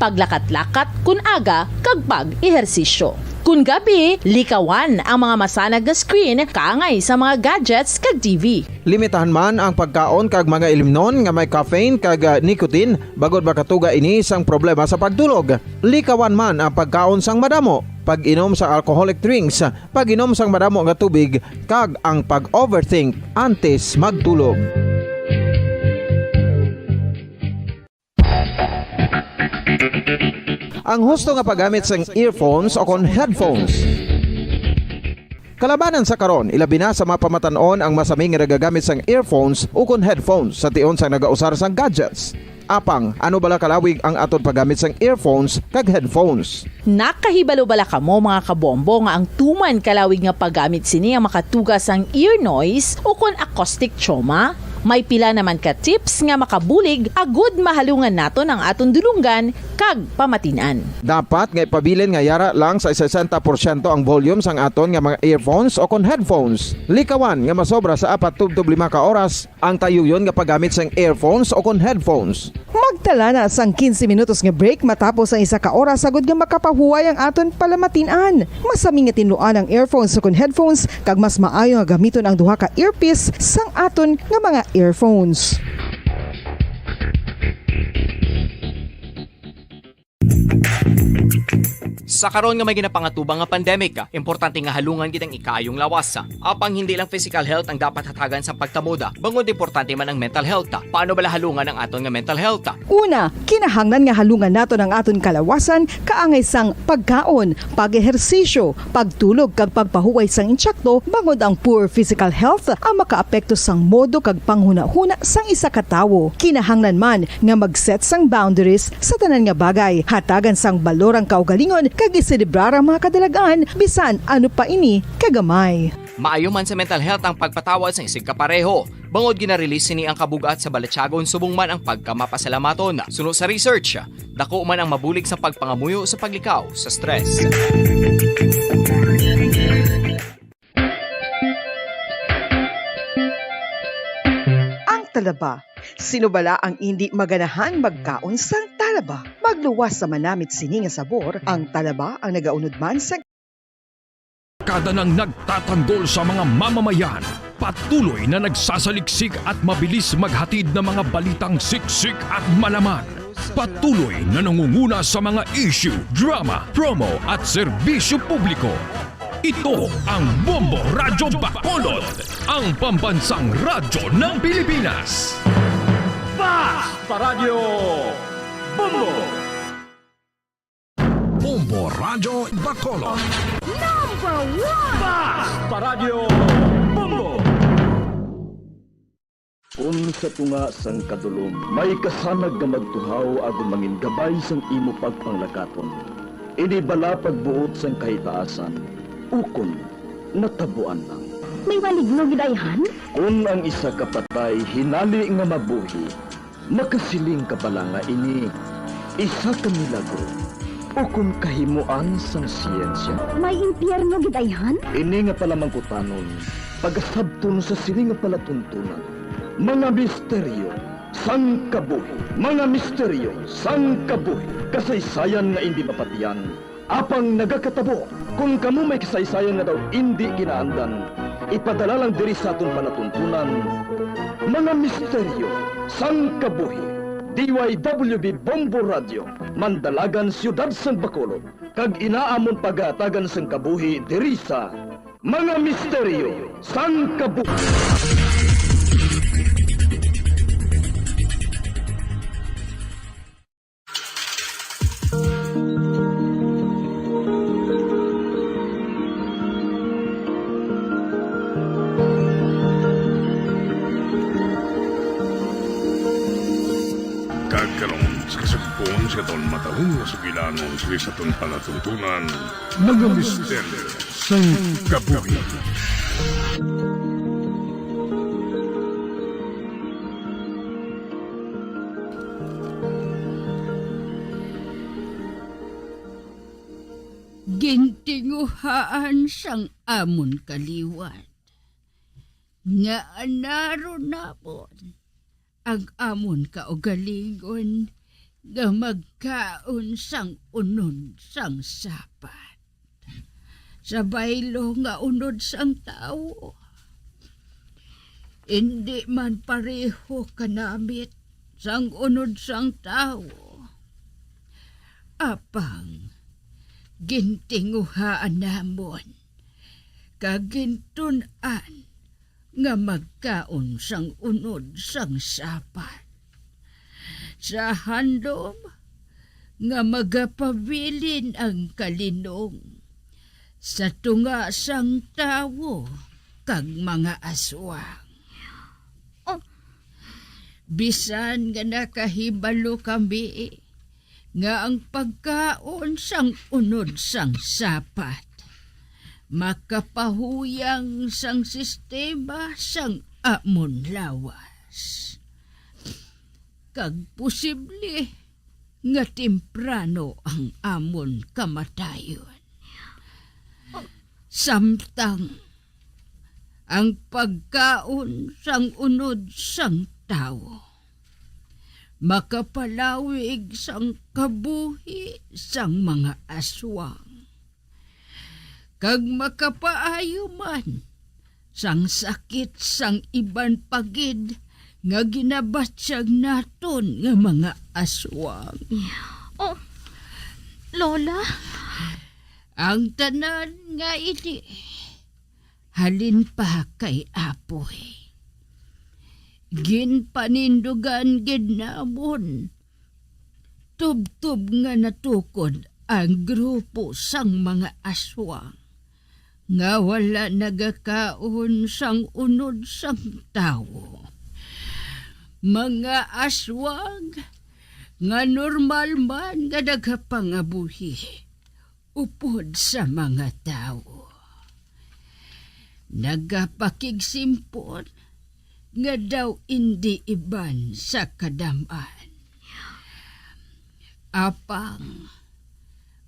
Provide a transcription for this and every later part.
paglakat-lakat kun aga kag pag-ehersisyo. Kun gabi, likawan ang mga masanag na screen kaangay sa mga gadgets kag TV. Limitahan man ang pagkaon kag mga ilimnon nga may caffeine kag nicotine bagod makatuga ini sang problema sa pagtulog. Likawan man ang pagkaon sang madamo, pag-inom sa alcoholic drinks, pag-inom sang madamo nga tubig kag ang pag-overthink antes magtulog. Ang husto nga paggamit sang earphones o kon headphones. Kalabanan sa karon, ilabi na sa mga pamatanon ang masaming nga nagagamit sang earphones o kon headphones sa tion sang nagausar sang gadgets. Apang, ano bala kalawig ang aton paggamit sang earphones kag headphones? Nakahibalo bala kamo mga kabombo nga ang tuman kalawig nga paggamit sini ang makatugas ang ear noise o kon acoustic trauma? May pila naman ka tips nga makabulig agud mahalungan naton ang aton dulunggan kag pamatinan. Dapat nga ipabilin nga yara lang sa 60% ang volume sang aton nga mga earphones o kon headphones. Likawan nga masobra sa 4-5 ka oras ang tayuyon nga paggamit sang earphones o kon headphones. Magtala na sang 15 minutos nga break matapos ang 1 ka oras sagud nga makapahuway ang aton palamatinan. Masami nga tinluan ang earphones o kon headphones kag mas maayo nga gamiton ang duha ka earpiece sang aton nga mga earphones. Sa karon nga may ginapangatubang nga pandemic, importante nga halungan gid ang ikaayong lawas. Apang hindi lang physical health ang dapat hatagan sa pagtamuda, bangod importante man ang mental health. Paano bala halungan ang aton nga mental health? Una, kinahanglan nga halungan naton ang aton kalawasan kaangay sang pagkaon, pag-ehersisyo, pagtulog kag pagpahuway sang insyakto bangod ang poor physical health ang makaapekto sang modo kag panghuna-huna sang isa ka tawo. Kinahanglan man nga mag-set sang boundaries sa tanan nga bagay, hatagan sang balorang kaugalingon kag iselebrar ang mga kadalagaan bisan ano pa ini kagamay. Maayo man sa mental health ang pagpatawad sa isig kapareho. Bangod ginarelease ni ang kabugat sa Balatyagon subong man ang pagkamapasalamaton. Suno sa research, dako man ang mabulig sa pagpangamuyo sa paglikaw sa stress. Ang talaba. Sino bala ang hindi maganahan magkaon sang talaba? Magluwas sa manamit sini nga sabor, ang talaba ang nagaunod man sa Kada nang nagtatanggol sa mga mamamayan, patuloy na nagsasaliksik at mabilis maghatid ng mga balitang siksik at malaman. Patuloy na nangunguna sa mga issue, drama, promo at serbisyo publiko. Ito ang Bombo Radyo Bacolod, ang pambansang radyo ng Pilipinas. Basta Radio Bombo! Bombo Radyo Bacolod. Basta Radio Bombo! Kung sa tunga sang kadulom, may kasanag nga magtuhaw agon mangin gabay sang imo pagpanglakaton. Ini bala pagbuot sang kahitaasan, ukon natabuan lang. May maligno gidayhan? Kung ang isa ka patay hinali nga mabuhi, makasiling ka bala nga ini isa ka milagro o kung kahimuan sang siyensya. May impyerno gidayhan? Ini nga pala mangkutanon, pagasabton sa siling nga palatuntunan, mga misteryo sang kabuhi, mga misteryo sang kabuhi, kasaysayan nga hindi mapatiyan, apang nagakatabo. Kung kamo may kasaysayan nga daw hindi ginaandan, ipadala lang diri sa aton palatuntunan, mga misteryo sang kabuhi. DYWB Bombo Radio, Mandalagan, Siyudad sang Bacolod, kag inaamon pagatagan sang kabuhi diri sa mga misteryo sang kabuhi. Kagkaroon sa kasagpon sa taon matahong na sugilanon sa taon palatuntunan, mga misteryo sa kabuhi. Gintinguhaan sang amon kaliwat. Nga anaro napon ang amon kaugalingon nga magkaon sang unod sang sapat. Sa baylo nga unod sang tao. Hindi man pareho kanamit sang unod sang tao. Apang, gintinguhaan namon, kagintunan nga magkaon sang unod sang sapat. Sa handom, nga magapabilin ang kalinong sa tunga sang tawo kag mga aswang. Bisan nga nakahibalo kami nga ang pagkaon sang unod sang sapat makapahuyang sang sistema sang amon lawas. Kag posible nga temprano ang amon kamatayon. Samtang ang pagkaon sang unod sang tao makapalawig sang kabuhi sang mga aswang. Kag makapaayo man sang sakit sang iban pagid nga ginabatsyag naton nga mga aswang. Oh, Lola? Ang tanan nga ini halin pa kay apoy. Ginpanindugan gid namon. Tub-tub nga natukod ang grupo sang mga aswang nga wala nagakaon sang unod sang tawo. Mga aswang nga normal man nga nagapangabuhi upod sa mga tao. Nagapakigsimpon nga daw hindi iban sa kadamaan. Apang,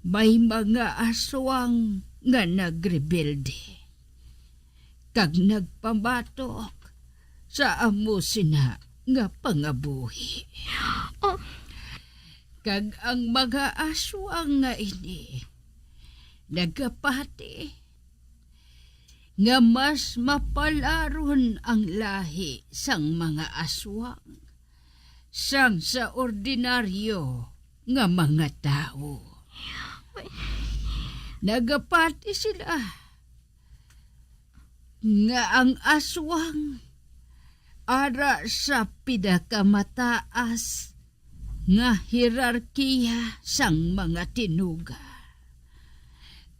may mga aswang nga nagrebelde. Kag nagpamatok sa amo sina nga pangabuhi. Kag ang mga aswang nga ini, nagapati nga mas mapalaron ang lahi sang mga aswang sang sa ordinaryo nga mga tao. Nagapati sila nga ang aswang ara sa pinakamataas nga hierarkiya sang mga tinuga.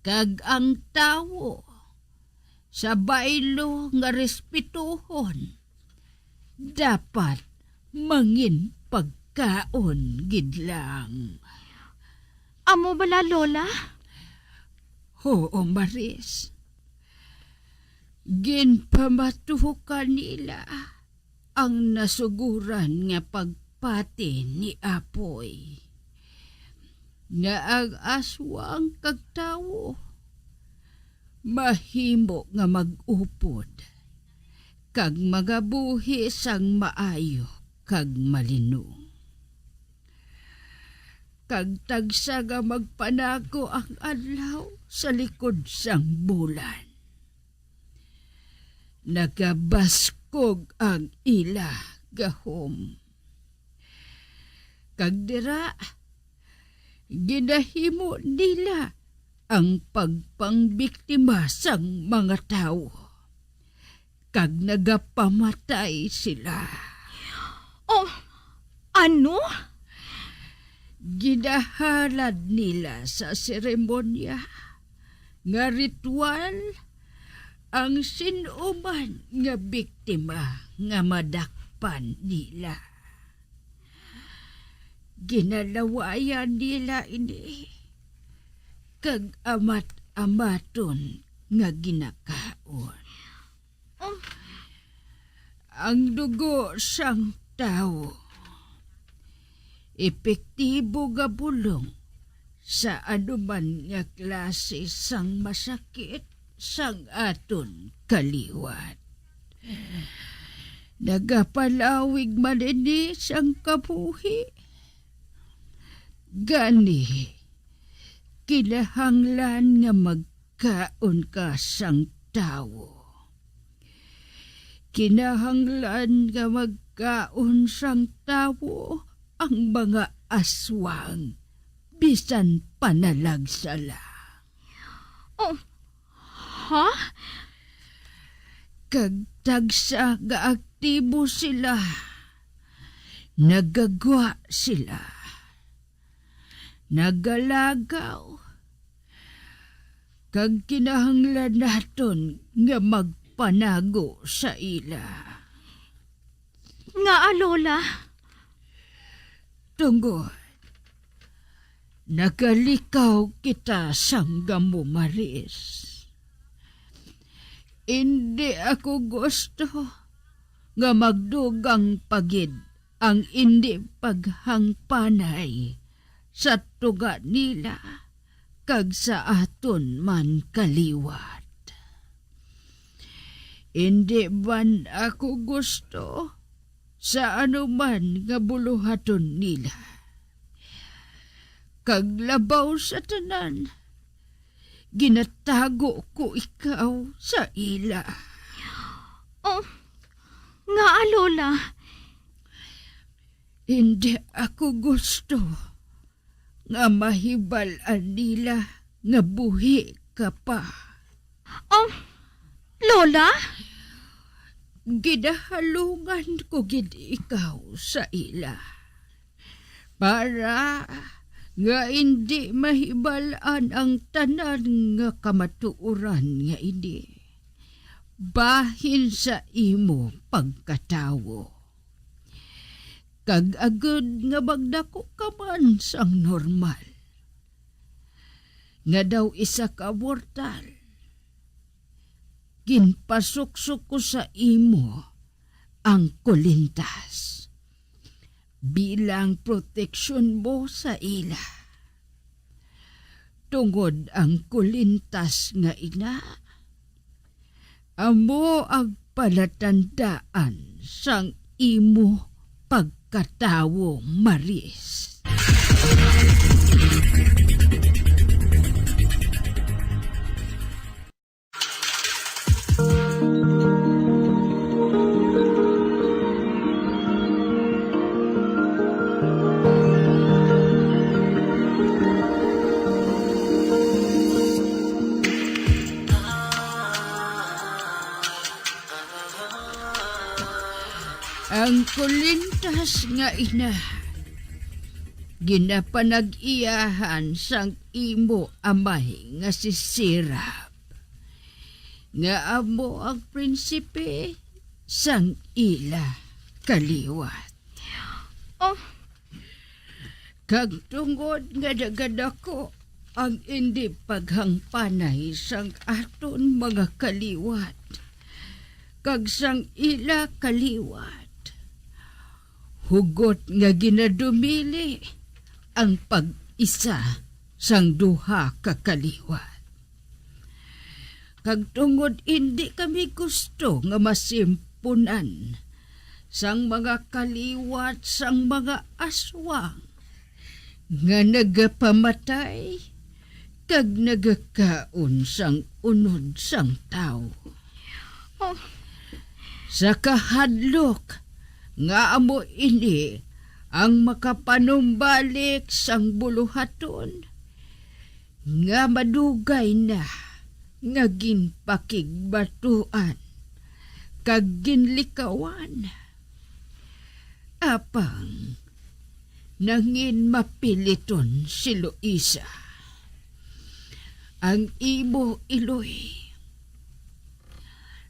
Kag ang tawo sa baylo nga respetuhon dapat mangin pagkaon gid lang. Amo bala, Lola? Oo, Maris. Ginpamatuhukan nila ang nasuguran nga pagpati ni Apoy. Nga ang aswang kag tawo mahimo nga mag-upod kag magabuhi sang maayo kag malinong. Kag tagsa nga magpanako ang adlaw sa likod sang bulan. Nagabaskog ang ila gahom. Kag dira, ginahimo nila ang pagpangbiktima sang mga tao. Kag nagapamatay sila. Oh, ano? Ginahalad nila sa seremonya nga ritual ang sinuman nga biktima nga madakpan nila. Ginalawayan nila ini kag amat-amaton nga ginakaon. Ang dugo sang tao epektibo nga bulong sa anuman nga klase sang masakit sang aton kaliwat. Nagapalawig man ini sang kabuhi Gani, kinahanglan nga magkaon ka sang tawo. Kinahanglan nga magkaon sang tawo ang mga aswang, bisan panalagsala. Oh, ha? Kag tagsa nga aktibo sila, nagagwa sila, nagalagaw, kag kinahanglan naton nga magpanago sa ila. Nga, Lola. Tungod, nagalikaw kita sanggam mo, Maris. Hindi ako gusto nga magdugang pagid ang hindi paghangpanay sa tuga nila kag sa aton man kaliwat. Hindi man ako gusto sa anuman nga buluhaton nila. Kag labaw sa tanan, ginatago ko ikaw sa ila. Oh, nga, Lola. Hindi ako gusto nga mahibalan nila nga buhi ka pa. Oh, Lola? Gidahalungan ko gid ikaw sa ila. Para nga hindi mahibalaan ang tanan nga kamatuoran nga ini. Bahin sa imo pagkatawo. Kag agad nga magdako ka man sang normal. Nga daw isa ka mortal. Ginpasuksok ko sa imo ang kulintas bilang proteksyon mo sa ila. Tungod ang kulintas nga ina, amo ang palatandaan sang imo pagkatawo, Maris. Ang kulintas nga ina, ginapanag-iyahan sang imo amay nga si Sirap. Nga amo ang prinsipe sang ila kaliwat. Oh, Kag tungod nga dagadako ang hindi paghangpanay sang aton mga kaliwat. Kag sang ila kaliwat. Hugot nga ginadumili ang pag-isa sang duha ka kaliwat. Kag tungod hindi kami gusto nga masimpunan sang mga kaliwat sang mga aswang nga nagapamatay kag nagakaon sang unod sang tao. oh, Sa kahadlok nga amo ini ang makapanumbalik sang buluhaton nga madugay na nga ginpakigbatuan kag ginlikawan. Apang nangin mapiliton si Luisa. Ang imo Iloy,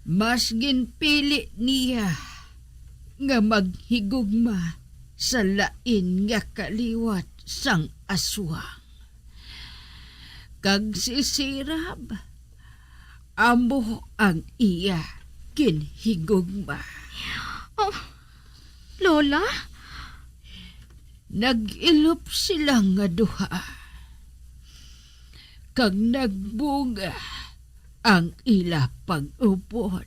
mas ginpili niya nga maghigugma sa lain nga kaliwat sang aswang. Kag si Sirab, amo ang iya kinhigugma. oh, Lola? Nag-ilop sila nga duha. Kag nagbunga ang ila pag-upod.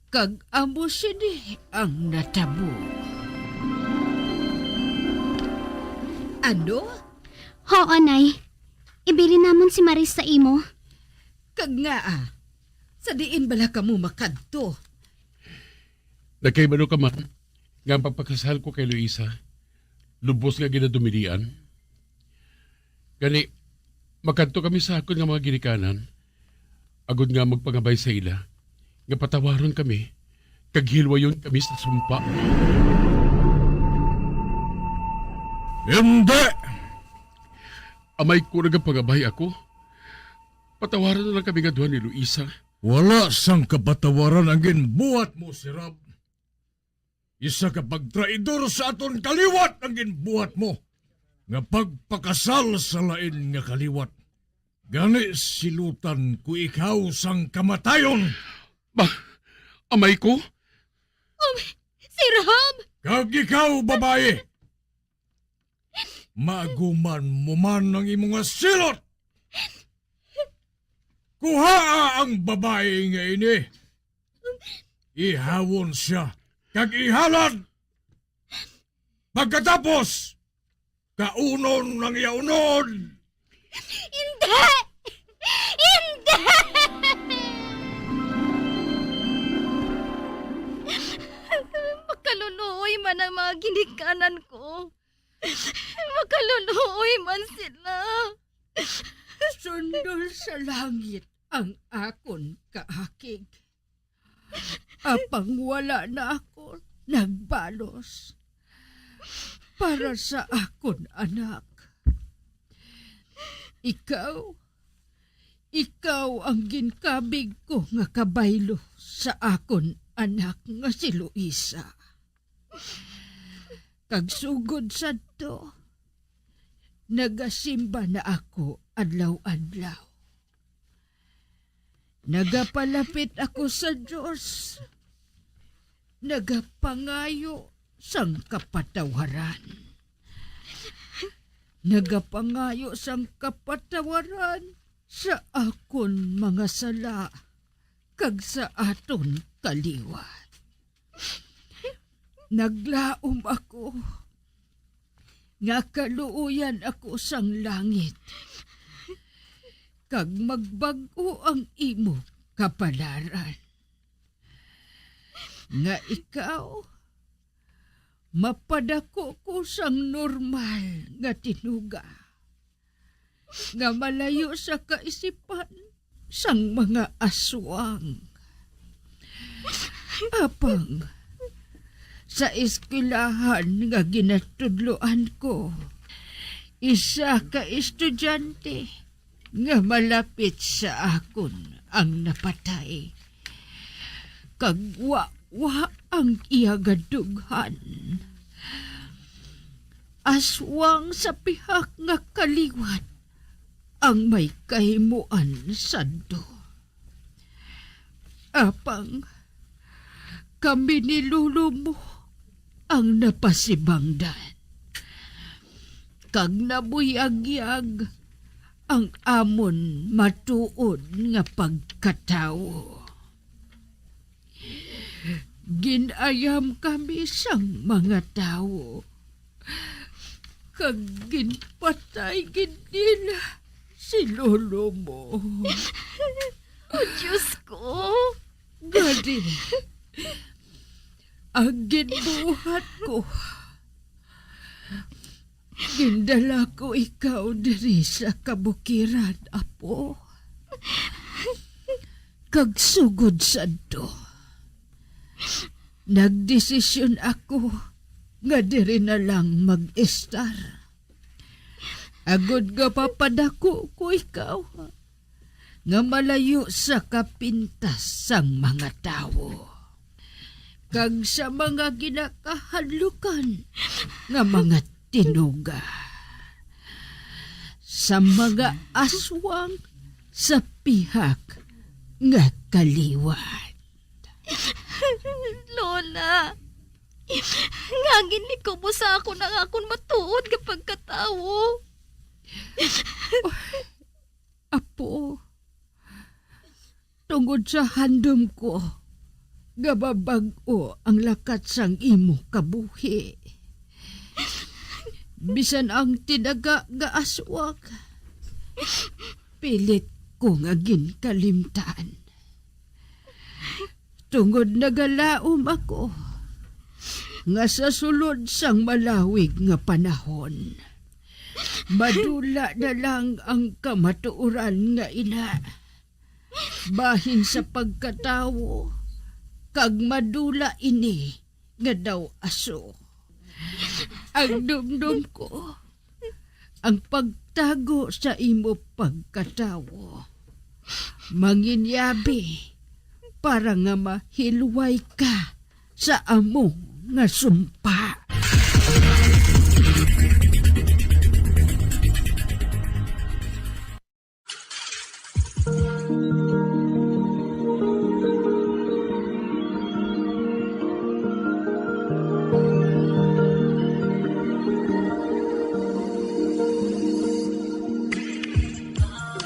Kag amo sini ang natabo. Ano? Ho, Nay. Ibili namon si Maris sa imo. Kag nga sa diin bala ka mo makadto? Nagkaibano ka man, nga ang pagpakasal ko kay Luisa, lubos nga ginadumilian. Gani, makadto kami sa akon nga mga ginikanan, agod nga magpangabay sa ila, nga patawaron kami, kag hilwayon kami sa sumpa. Hindi! Amay ko nagpangabay ako. Patawaran na lang kami nga duha ni Luisa. Wala sang kapatawaran ang ginbuhat mo, si Rob. Isa ka pagtraidor sa aton kaliwat ang ginbuhat mo. Nga pagpakasal sa lain nga kaliwat. Gani silutan ko ikaw sang kamatayon. Amay ko? Si Rob! Kag ikaw, babae. Maguman mo man ang imong silot. Kuhaa ang babae nga ini. Ihawon siya, kag ihalad. Pagkatapos, kaunon ng iyaunod. Hindi! Hindi! Makaluluoy man ang mga ginikanan ko. Makaluluoy man sila. Sundol sa langit ang akon kaakig. Apang wala na ako nagbalos para sa akon anak. Ikaw ang ginkabig ko nga kabaylo sa akon anak nga si Luisa. Kagsugod sadto, nagasimba na ako adlaw-adlaw. Nagapalapit ako sa Diyos. Nagapangayo sang kapatawaran. Nagapangayo sang kapatawaran sa akon mga sala kag sa aton kaliwat. Naglaom ako nga kaluoyan ako sang langit kag magbag-o ang imo kapalaran. Nga ikaw, mapadako ko sang normal nga tinuga, nga malayo sa kaisipan sang mga aswang. Apang, sa eskwelahan nga ginatudloan ko, isa ka estudyante nga malapit sa akon ang napatay. Kag wa ang iyagadughan. Aswang sa pihak nga kaliwat ang may kahimuan sadto. Apang, kami ni Lolo mo ang napasibangdan. Kag nabuyag-yag ang amon matuod nga pagkatawo. Ginayam kami sang mga tao. Kag ginpatay gid nila si Lolo mo. Oh, Diyos ko! Gadi, ang ginbuhat ko. Gindala ko ikaw diri sa kabukiran, Apo. Kagsugod sadto. Nagdesisyon ako nga diri na lang mag-estar. Agod nga papadako ko ikaw nga malayo sa kapintas sang mga tao. Kag sa mga ginakahalukan nga mga tinuga. Sa mga aswang sa pihak nga kaliwat. Lola, nga ginliko mo sa ako ng akong matuod kapag katawo. Apo, tungod sa handom ko, gababag-o ang lakat sang imo kabuhi. Bisan ang tinaga nga aswang. Pilit ko nga ginkalimtaan. Tungod nagalaom ako nga sa sulod sang malawig nga panahon. Madula na lang ang kamatuoran nga ina. Bahin sa pagkatawo, kag madula ini nga daw aso. Ang dumdum ko, ang pagtago sa imo pagkatawo. Manginyabi, para nga mahilway ka sa amo nga sumpa.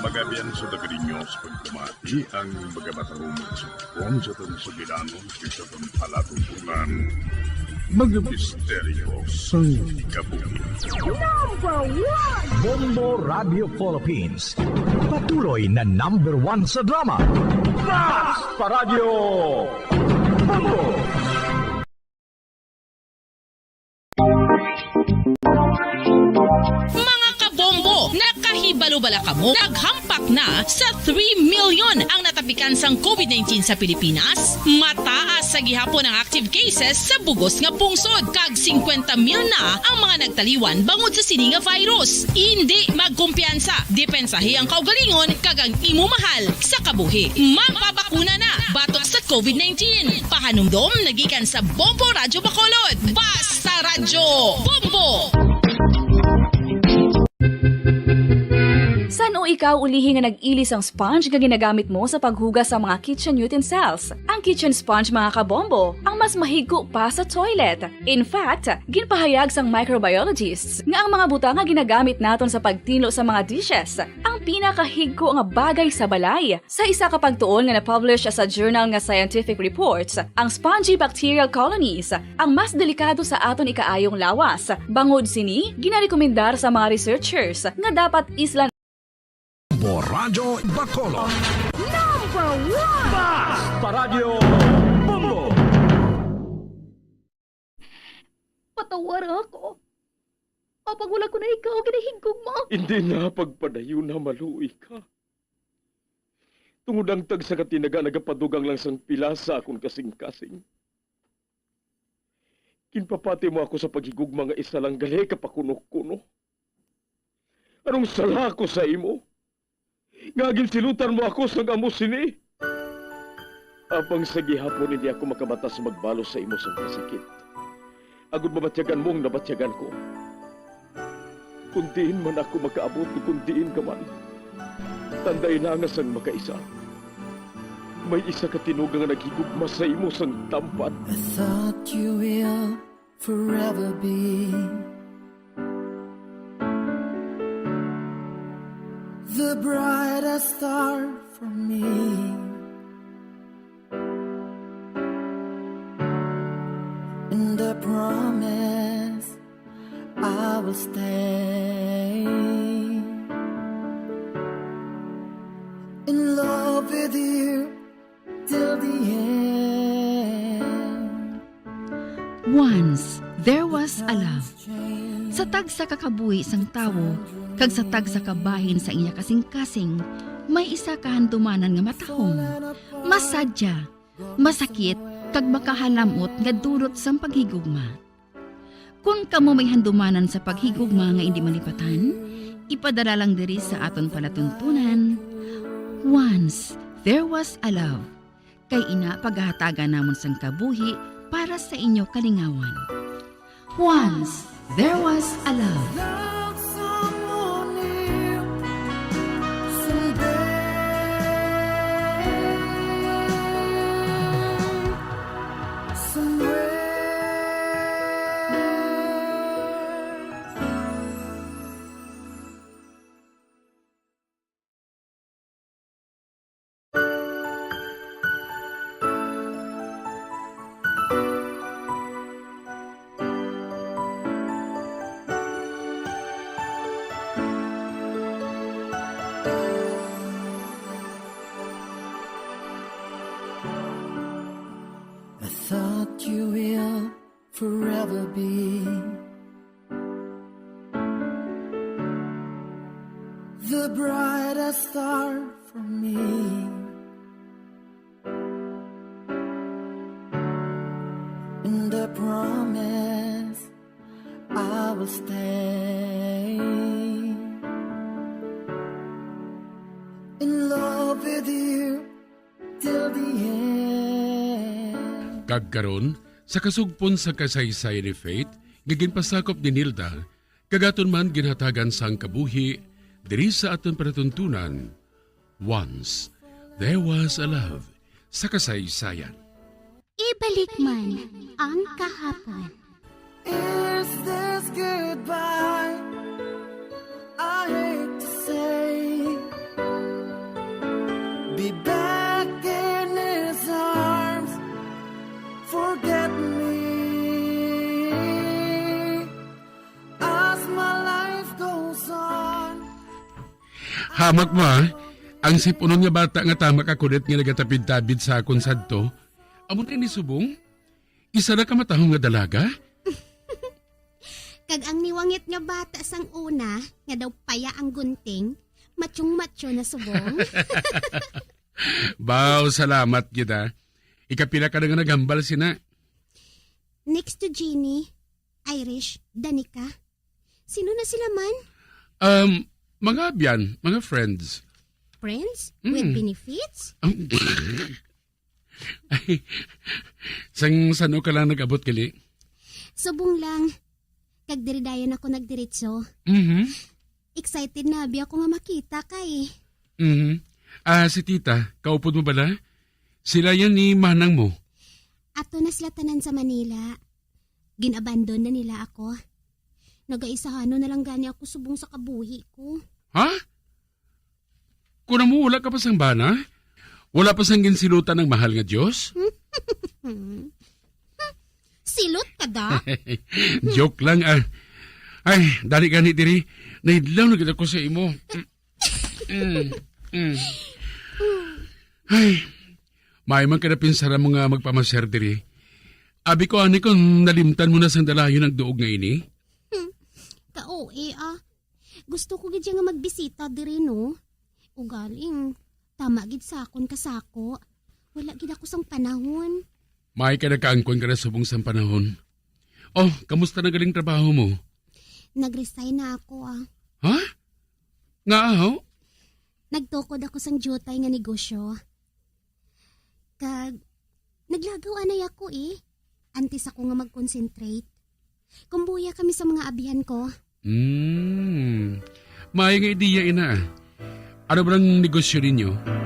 Magabian sa dagarinyo sa pagkamati ang magabatahong sumupong sa tansugilanon sa palatuntunan. Mga misteryo sa kabuhi. Bombo Radio Philippines. Patuloy na #1 sa drama. Fast Paradyo Bombo! Mga kabombo, nakahibalo-bala ka mo? Naghampak na sa 3 million ang natapikan sang COVID-19 sa Pilipinas. Mataas sa gihapon ang active cases sa bugos nga pungsod. Kag 50 mil na ang mga nagtaliwan bangod sa sini nga virus. Hindi magkumpiyansa. Depensahe ang kaugalingon kag ang imo mahal sa kabuhi. Magpabakuna na batok sa COVID-19. Pahanumdom nagikan sa Bombo Radyo Bacolod. Basta Radyo Bombo! San o ikaw ulihin nga nag-ilis ang sponge nga ginagamit mo sa paghugas sa mga kitchen utensils? Ang kitchen sponge mga kabombo, ang mas mahigko pa sa toilet. In fact, ginpahayag sang microbiologists nga ang mga butang nga ginagamit naton sa pagtino sa mga dishes ang pinakahigko nga bagay sa balay. Sa isa ka pagtuon nga na-publish sa journal nga Scientific Reports, ang spongy bacterial colonies ang mas delikado sa aton ikaayong lawas. Bangod sini, ginarekomendar sa mga researchers nga dapat islan Radyo Bacolod. Fast Paradyo Bombo! Patawar ako. Kapag wala ko na ikaw, ginahigog mo. Hindi na pagpadayo na maluwi ka. Tungod ang tag sa katinaga nagapadugang lang sang pila sa akong kasing-kasing. Kinpapati mo ako sa paghigugma nga isa lang gali kapakuno-kuno. Anong sala ko sa imo? Ngagin silutan mo ako sa amo sini. Apang sa gihapon hindi ako makabatas magbalos sa imo sa kasakit. Agud mabatyagan mong nabatyagan ko. Kundiin man ako makaabot, kundiin ka man. Tanday na nga sang makaisa. May isa ka tinugang nga naghigugma sa imo sang tampan. I thought you will forever be the brightest star for me. And I promise I will stay in love with you till the end. Once, there was a love. Sa tag sa kakabuhi sang tawo, kag sa tag sa kabahin sa iya kasing-kasing, may isa kahandumanan nga matahong. Masadya, masakit, kag makahalamot nga dulot sang paghigugma. Kung kamo may handumanan sa paghigugma nga hindi malipatan, ipadala lang diri sa aton palatuntunan. Once, there was a love. Kay ina paghahatagan namon sang kabuhi para sa inyo kalingawan. Once, there was a love. the brightest star for me. And I promise I will stay in love with you till the end. Kagkaron, sa kasugpon sa kasaysay ni Faith, giginpasakop ni Nilda, kagaton man ginhatagan sang kabuhi, diri sa aton panatuntunan. Once, there was a love sa kasaysayan. Ibalik man ang kahapon. Is this goodbye? I hate to say, be back in his arms, forget me as my life goes on. Hamak mo ha, ang sipunon nga bata nga tamak akudet nga nagatapid-tabid sa akon sadto. Amon ni subong, isa na ka matahong nga dalaga? Kag ang niwangit nga bata sang una, nga daw paya ang gunting, matsyong-matsyo na subong. Baw, salamat kita. Ikapila ka na nga nagambal sina. Next to Jeannie, Irish, Danica. Sino na sila man? Mga abyan, mga friends. Friends? With benefits? Ay, sano ka lang nag-abot kali? Subong lang. Kag diridayon ako nagdiritso. Excited na abi ako nga makita kay. Si tita, kaupod mo bala? Sila yan ni manang mo. Ato na sila tanan sa Manila. Ginabandon na nila ako. Nagaisahano na lang gani ako subong sa kabuhi ko. Ha? Kuna mo wala ka pa sang bana? Wala pa sang ginsilutan ng mahal nga Diyos? Silot ka da? Joke lang ah. Ay, dali gani diri. Naidlaw na kita ko sa imo. Ay, may man kada pinsara mo nga magpamaser diri. Abi ko ani kung nalimtan mo na sang dalayon ng duog nga ini. Ka-OA Gusto ko gid nga magbisita diri no. Ugaling, tama gid sakon kasako. Wala gid ako sang panahon. May ka nakaangkon ka na subong sang panahon. Oh, kamusta na galing trabaho mo? Nag-resign na ako Ha? Nga aho? Nagtukod ako sang jutay nga negosyo. Kag, naglagaw anay ako Antes ako nga mag-concentrate. Kumbuya kami sa mga abihan ko. May nga ideya ina. Ano ba ang negosyo ninyo?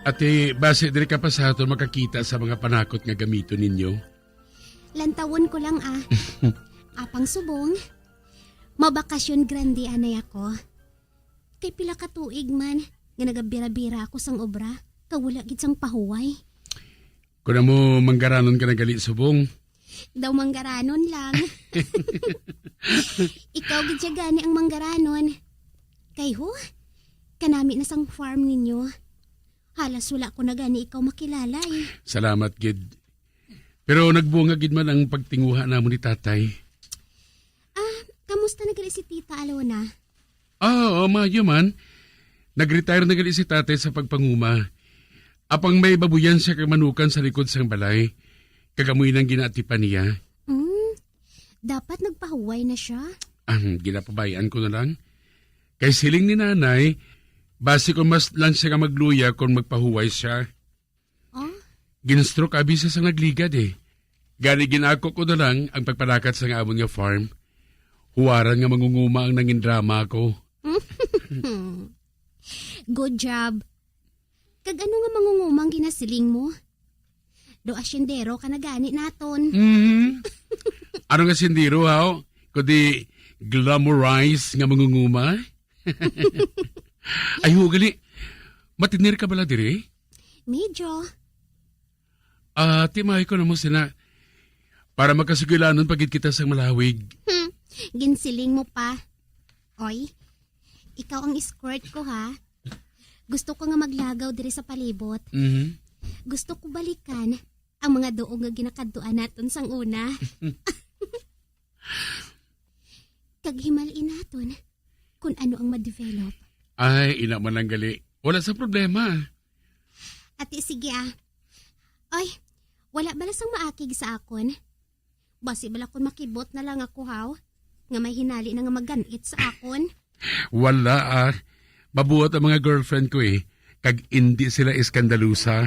Ate, base diri ka pa sa aton makakita sa mga panakot nga gamito ninyo? Lantawon ko lang Apang subong. Mabakasyon grande anay ako. Kay pila ka tuig man, nga nagabira-bira ako sang obra, kawala gid sang pahuway. Kuna mo manggaranon ka na gali subong? Daw manggaranon lang. Ikaw gid siya gani ang manggaranon. Kay kanami na sang farm ninyo. Halas wala ko na gani ikaw makilala Salamat, Gid. Pero nagbunga gid man ang pagtinguha namo ni tatay. Kamusta na gali si Tita Alona? Mayo man. Nag-retire na gali si tatay sa pagpanguma. Apang may babuyan siya kamanukan sa likod sang balay. Kagamoy nang ginatipan niya. Dapat nagpahuway na siya. Ginapabayaan ko na lang. Kay siling ni nanay, base ko mas lang siya ka magluya kung magpahuway siya. Ginstroke abi siya sa nagligad Gani ginako ko na lang ang pagpalakat sa nga amon nga farm. Huwaran nga mangunguma ang nangin drama ko. Good job. Kag ano nga mangungumang ginasiling mo? Do asyendero ka na gani naton. Ano nga sindiro Kundi glamorize nga mangunguma. Ay, gali. Matinir ka bala diri? Medyo. Timay ko na mo sina. Para magkasugilanon pagit kita sa malawig. Ginsiling mo pa. Oy, ikaw ang escort ko ha. Gusto ko nga maglagaw diri sa palibot. Gusto ko balikan ang mga doong nga ginakaduan naton sang una. Kaghimaliin naton kung ano ang ma-develop. Ay, ina man lang gali. Wala sa problema. Ati, sige Ay, wala bala sang maakig sa akon? Basi bala kung makibot na lang ako haw, nga may hinali na nga maganit sa akon. Wala Mabuhat ang mga girlfriend ko kag hindi sila iskandalusa.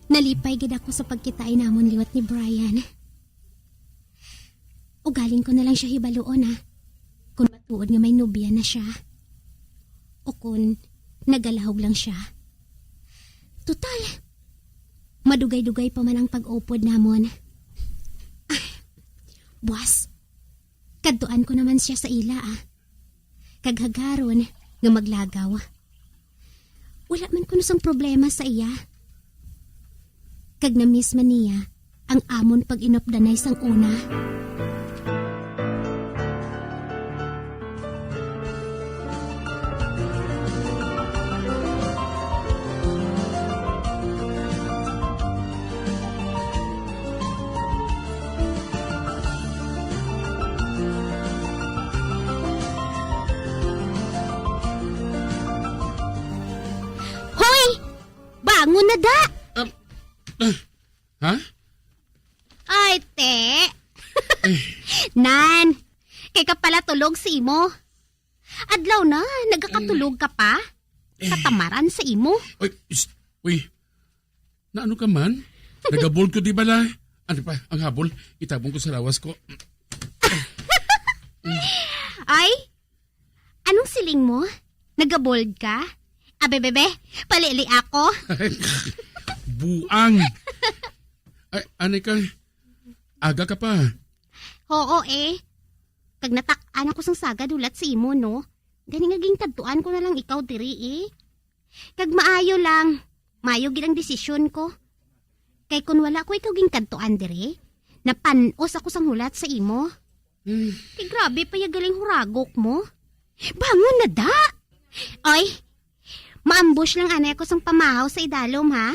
Nalipay gid ako sa pagkitay namon liwat ni Brian. Ugaling ko na lang siya hibaluon kung matuod nga may nobya na siya. O kung nagalahog lang siya. Total, madugay-dugay pa man ang pag-upod namon. Buwas, kadtuan ko naman siya sa ila Kaghagaron nga maglagaw. Wala man kuno sang problema sa iya. Kag na-miss man niya ang amon pag inopdanay sang una. Hoy! Bangon na da! Ha? Ay, te. Nan, kay ka pala tulog si imo. Adlaw na, nagkakatulog ka pa. Katamaran sa imo. Uy, naano ka man? Nagabol ko di bala? Ano pa, ang habol, itabong ko sa lawas ko. Ay, anong siling mo? Nagabold ka? Abe, bebe, palili ako. Buang! Ay, anay ka? Aga ka pa. Oo Kag natak-an ako sang saga dulat si imo, no? Gani nga ginkadtuan ko na lang ikaw diri Kag maayo lang. Maayo gid ang desisyon ko. Kay kun wala ko ikaw ginkadtuan diri, napanos ako sang hulat sa imo. Kay grabe pa yung galing huragok mo. Bangon na da! Oy, maambush lang anay ako sang pamahaw sa idalom, ha?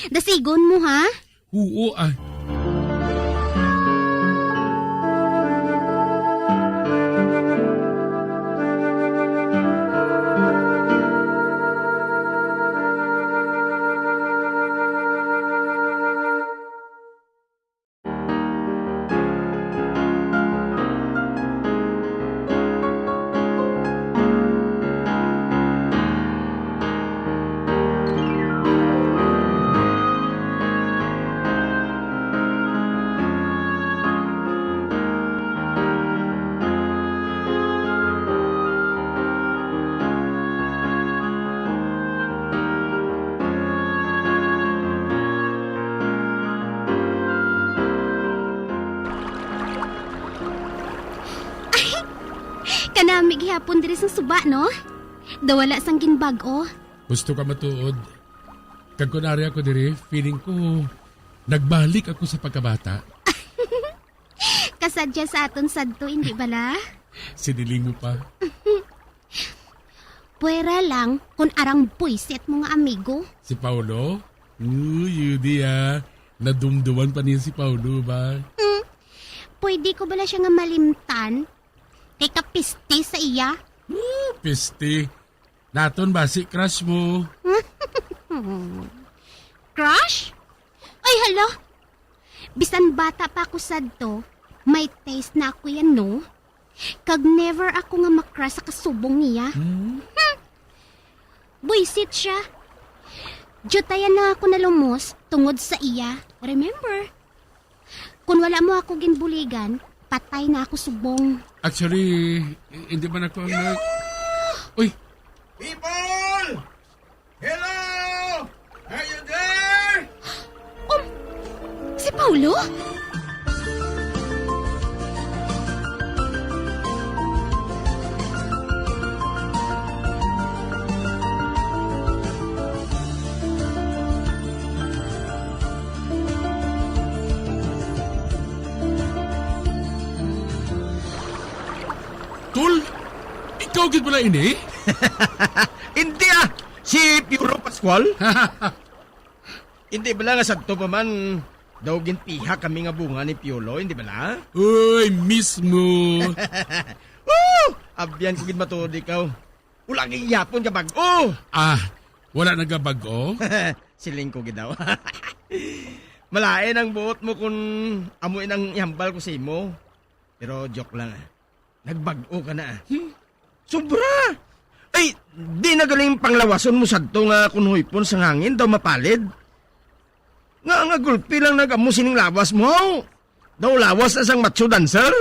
Dasigon mo, ha? Oo, Kanami gihapon diri sang suba, no? Dawala sang ginbag-o. Gusto ka matuod. Kag kunari ako diri, feeling ko nagbalik ako sa pagkabata. Kasadya sa aton sadto, hindi bala? Siniling mo pa. Puwera lang kung arang buisit mo nga amigo. Si Paulo? Yudi Nadumduman pa niya si Paulo ba? Pwede ko bala siya nga malimtan? Kay kapisti sa iya? Pisti. Naton ba si crush mo? Crush? Ay, hala. Bisan bata pa ako sadto, may taste na ako yan, no? Kag never ako nga makrush sa kasubong niya. Buisit siya. Jutayan na ako nalumos tungod sa iya. Remember? Kung wala mo ako ginbuligan, patay na ako subong. Actually, hindi man ako ang... Uy! People! Hello! Are you there? Si Paulo? Tol! Ikaw gid pala ini? Hindi Si Piolo Pascual? Hindi bala nga sagto pa man daw ginpiha kami nga bunga ni Piolo, hindi bala? Uy, mismo! Woo! Abyan ko gid matuod ikaw. Wala kang yapon ka bag-o! Wala nagabag-o? Siling ko gid daw. Malain ang buot mo kung amuin ang ihambal ko sa imo. Pero joke lang Nagbag-o ka na Sobra! Ay, di na galing panglawason mo sadto nga kunhuypon sa hangin daw mapalid. Nga gulpi lang nag-amo sining lawas mo. Daw lawas na sang macho dancer.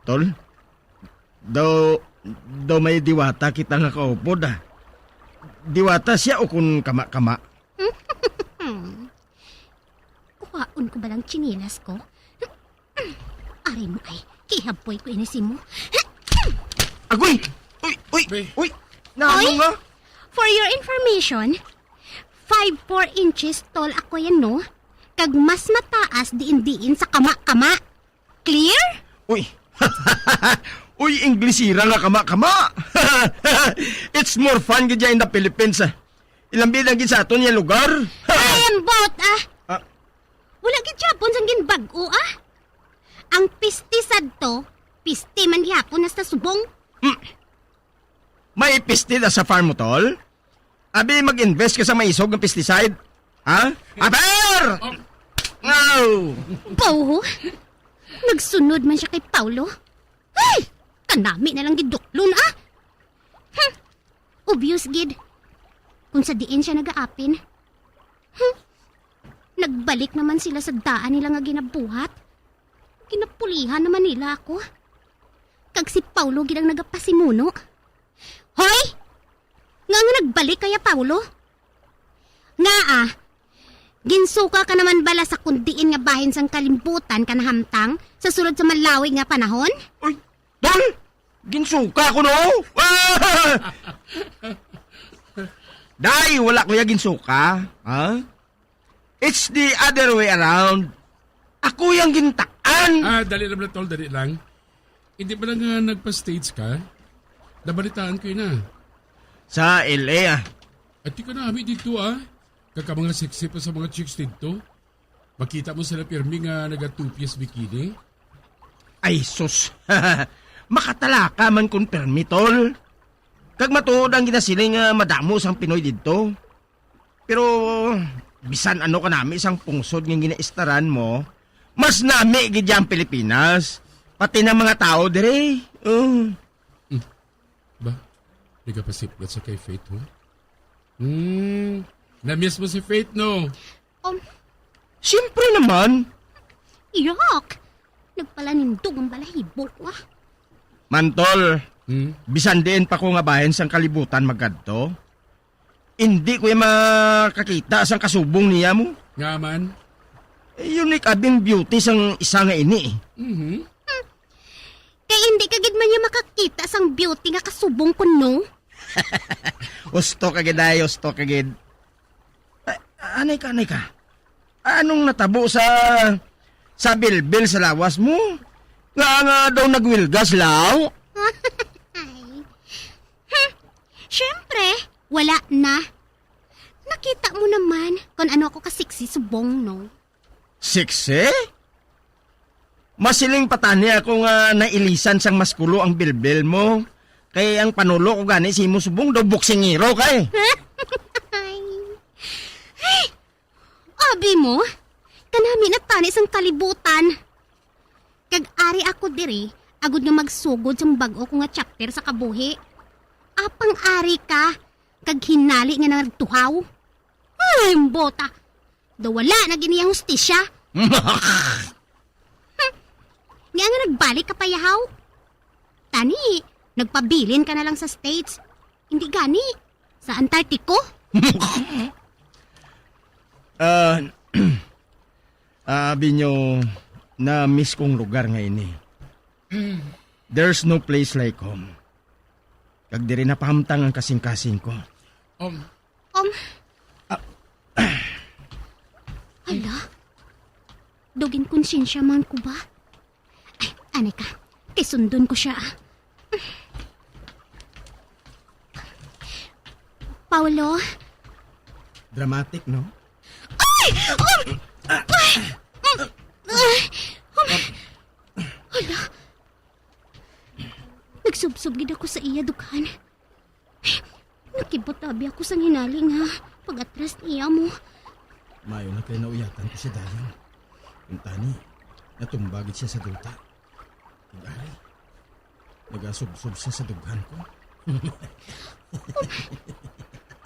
Tol. Daw may diwata kita nga kaupod Diwata siya o kun kama-kama? Kuhaon ko ba lang chinilas ko? Ari mo ay, kihapoy ko inisin mo. Agoy! Uy! Naano nga? For your information, 5'4" inches tall ako yan, no? Kag mas mataas diin-diin sa kama-kama. Clear? Uy! Uy, Inglisira nga kama-kama! It's more fun gid in the Philippines. Ilang bilang gid sa aton yung lugar. I am both, Wala gid Japon sang ginbag-o, Ang pisti sadto, pisti man yapon na sa subong. May pesticide sa farm mo, tol? Abi, mag-invest ka sa maisog ng pesticide? Ha? Aber! No! Pauho? Nagsunod man siya kay Paulo? Ay! Kanami na lang giduklon, Obvious, gid. Kung sa diin siya nag-aapin. Nagbalik naman sila sa daan nila nga ginabuhat. Kinapulihan naman nila ako. Kag si Paulo gidang nagapasimuno. Hoy! Nga nagbalik kaya Paulo? Nga ginsuka ka naman bala sa kundiin nga bahin sang kalimbutan ka nahamtang sa sulod sa malawig nga panahon? Uy! Tol! Ginsuka ko no? Day, wala ko ya ginsuka. It's the other way around. Ako yung gintaan. Dali lang tol, dali lang. Hindi ba lang nagpa-stage ka? Nabalitaan ko yun Sa LA At di ka na kami dito Kaka mga sexy pa sa mga chicks dito. Makita mo sila pirmi nga naga-2-piece bikini. Ay sus. Makatalaka man kung permi tol. Kag matuod ang ginasiling madamo sang Pinoy dito. Pero bisan ano ka nami isang pungsod nga ginaistaran mo, mas nami gid ang Pilipinas. Pati ng mga tao dire. Ba? Di ka pa siplat sa kay Faith, ho? Na-miss mo si Faith, no? Siyempre naman. Iyak! Nagpalanindog ang balahibo ko, Mantol, bisan din pa ko nga bahin sang kalibutan magkadto. Hindi ko yung makakita sang kasubong niya mo. Nga man? Unique abing beauty sang isa nga ini. Kaya hindi kagid man niya makakita sang beauty nga kasubong ko, no? Usto kagid ay, usto kagid. Anay ka. Anong natabo sa bilbil sa lawas mo? Nga daw nagwilgas law? Siyempre, wala na. Nakita mo naman kung ano ako kasiksi subong, no? Siksi? Masiling patani ako nga nailisan sang maskulo ang bilbil mo. Kay ang panulo ko gani si Musubong daw boksingero kay. Abi mo, kanami na tanis ang kalibutan. Kag ari ako diri, agud nga magsugod sa bag-o ko nga chapter sa kabuhi. Apang ari ka, kag hinali nga nagtuhaw. Ay, bota. Dawala na giniyang hustisya. Nga nga nagbalik ka pa yahaw. Tani, nagpabilin ka na lang sa States. Hindi gani, sa Antarctico. Abi nyo, na-miss kong lugar ngayon eh. There's no place like home. Kag di rin napahamtang ang kasing-kasing ko. Hala, dogin konsensya man ko ba? Ay, anay ka, kay sundon ko siya. Paulo? Dramatic, no? Hala, nagsubsob gid ako sa iya dukhan. Nakibot-abi ako sang hinaling ha, pag-atras niya mo. Mayo na kayo nauyatan ko siya dayon. Yung tani, natumbagit siya sa duta. Nag-ari, nagasubsob siya sa dughan ko.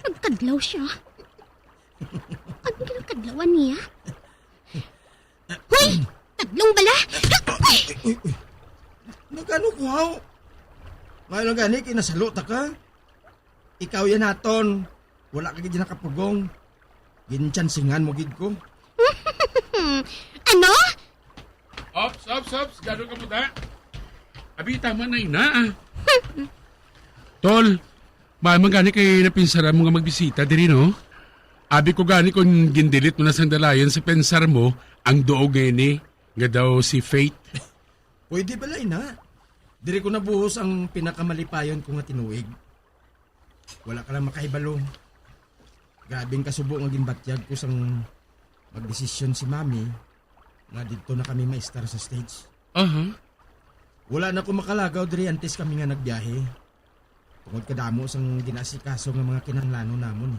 Nagkadlaw siya. Ano ginakadlawan niya? Hoy! Tadlong bala! Uy! Nagano ko haw? Ngayon lang gani, kinasalota ka. Ikaw yan naton. Wala ka gid nakapugong. Ginchansingan mo gid ko. Ano? Ops. Gano'n ka mo da? Abi, tama na ina ah. Tol, maamang gani kay napinsara mo nga magbisita diri no? Abi ko gani kung gindilit mo na sandalayan sa pensar mo, ang doog ngayon nga daw si Faith. Pwede pala ina. Diri ko nabuhos ang pinakamalipayon ko nga tinuig. Wala ka lang makahibalo. Grabing kasubo nga ginbatyag ko sang magdesisyon si Mami nga dito na kami maistar sa stage. Wala na ko makalagaw diri antes kami nga nagbiyahe. Tungod kadamo sang ginasikaso nga mga kinahanglanon namon.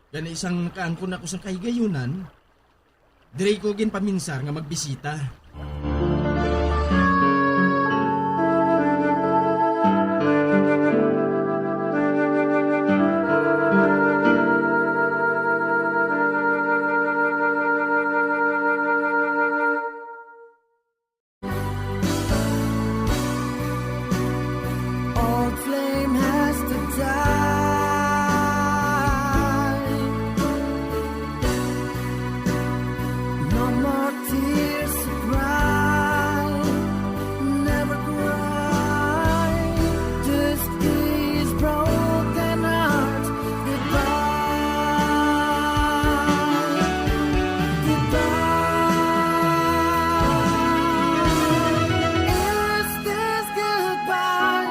Gani isang kaangkon ako sa kahigayunan, diri ko ginpaminsar nga magbisita. Old flame has to die. No more tears to cry. Never cry. Just these broken hearts. Goodbye. Is this goodbye?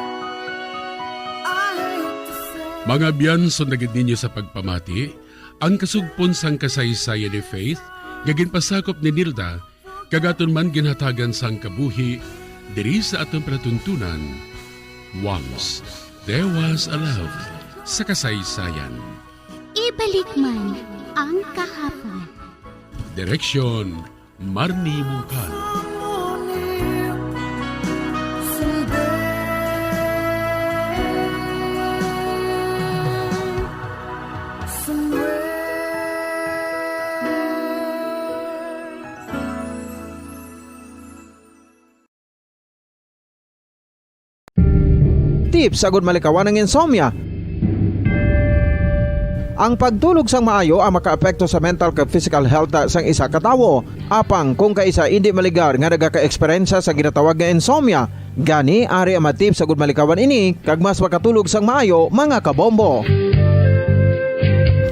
Mga biyan, sundagid ninyo sa pagpamati, ang kasugpon sang kasaysayan ni Faith, gagin pasakop ni Nilda, kagaton man ginhatagan sang kabuhi, diri sa atong palatuntunan. Once, there was a love sa kasaysayan. Ibalik man ang kahapon. Direksyon, Marnie Mungkal. Tips sagud malikawan ng insomnia. Ang pagtulog sang maayo ang makaapekto sa mental kag physical health sang isa ka tawo. Apang kung kaisa hindi maligar nga nagaka-eksperyensya sa ginatawag nga insomnia, gani ari ang matip sagud malikawan ini kag mas makatulog sang maayo mga kabombo.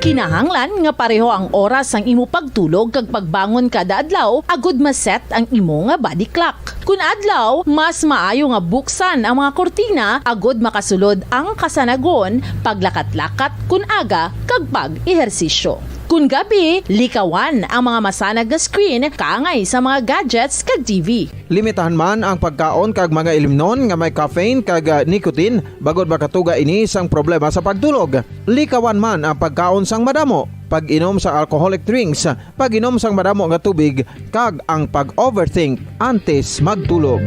Kinahanglan nga pareho ang oras ang imo pagtulog kag pagbangon kada adlaw agud maset ang imo nga body clock. Kun adlaw, mas maayo nga buksan ang mga kortina agud makasulod ang kasanagon, paglakat-lakat kun aga kag pag-ehersisyo. Kun gabi, likawan ang mga masanag nga screen kaangay sa mga gadgets kag TV. Limitahan man ang pagkaon kag mga ilimnon nga may caffeine kag nicotine bagod makatuga ini sang problema sa pagtulog. Likawan man ang pagkaon sang madamo, pag-inom sa alcoholic drinks, pag-inom sang madamo nga tubig kag ang pag-overthink antes magtulog.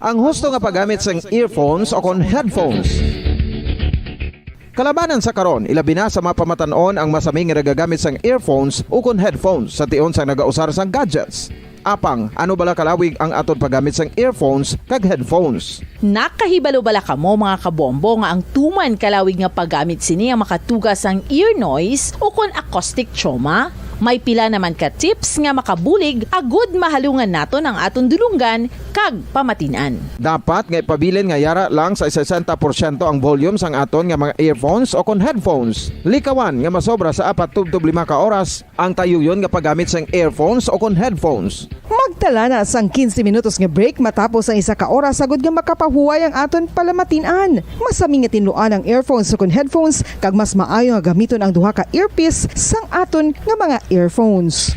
Ang husto nga paggamit sang earphones o kon headphones. Kalabanan sa karon, ilabi na sa mga pamatanon ang masaming nga nagagamit sang earphones o kon headphones sa tion sang nagausar sang gadgets. Apang, ano bala kalawig ang aton paggamit sang earphones kag headphones? Nakahibalo bala kamo mga kabombo nga ang tuman kalawig nga paggamit sini ang makatugas ang ear noise o kon acoustic trauma? May pila naman ka tips nga makabulig agud mahalungan naton ang aton dulungan kag pamatinan. Dapat nga ipabilin nga yara lang sa 60% ang volume sang aton nga mga earphones o kon headphones. Likawan nga masobra sa 4-5 ka oras ang tayuyon nga paggamit sang earphones o kon headphones. Magtala na sang 15 minutos nga break matapos ang 1 ka oras sagod nga makapahuway ang aton palamatinan. Masami nga tinluan ang earphones o kon headphones kag mas maayo nga gamiton ang duha ka earpiece sang aton nga mga earphones.